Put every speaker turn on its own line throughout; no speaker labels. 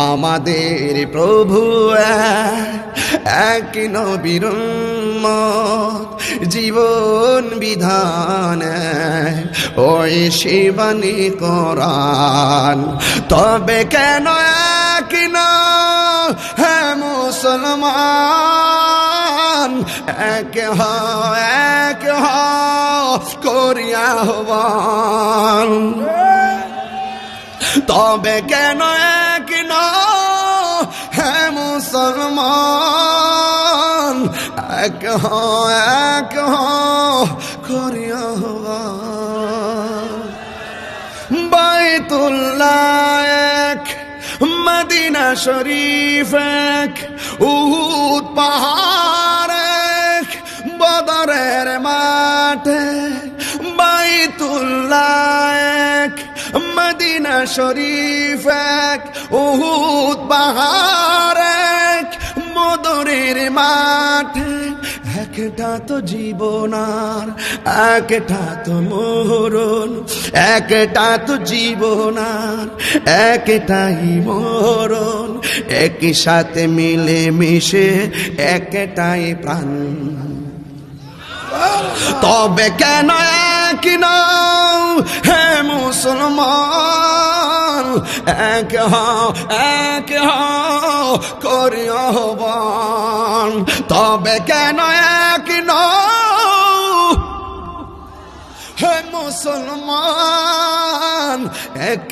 আমাদের প্রভু এক নবীর উম্মত, জীবন বিধান ওই শিবানী কোরআন। তবে কেন এক না হে মুসলমান, এক করিয়া আহ্বান। তবে কেন এক না হে মুসলমান, এক করিয়া আহ্বান। বাইতুল্লাহ এক, মদিনা শরীফ এক, উহুদ পাহাড় এক, বদরের মাঠে। বাইতুল্লাহ এক, মদিনা শরীফ এক, উহুদ পাহাড় এক, বদরের মাঠে। একটা তো জীবনার, একটা তো মরণ, একটা তো জীবনার, একটাই মরণ। একই সাথে মিলে মিশে একটাই প্রাণ। তবে কেন এক না হে মুসলমান, এক করি আহ্বান। তবে কেন এক না হে মুসলমান, এক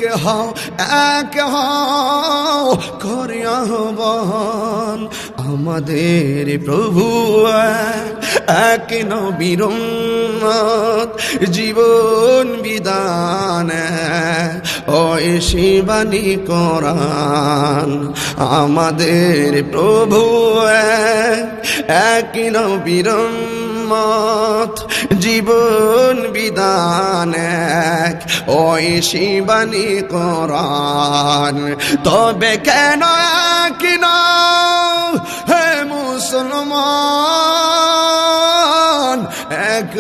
করি আহ্বান। আমাদের প্রভু এক নবীর উম্মত, জীবন বিধান ওই শিবানী কোরআন। আমাদের প্রভু এক নবীর উম্মত, জীবন বিধান এক ওই শিবানী কোরআন। তবে কেন এক না হে মুসলমান, এক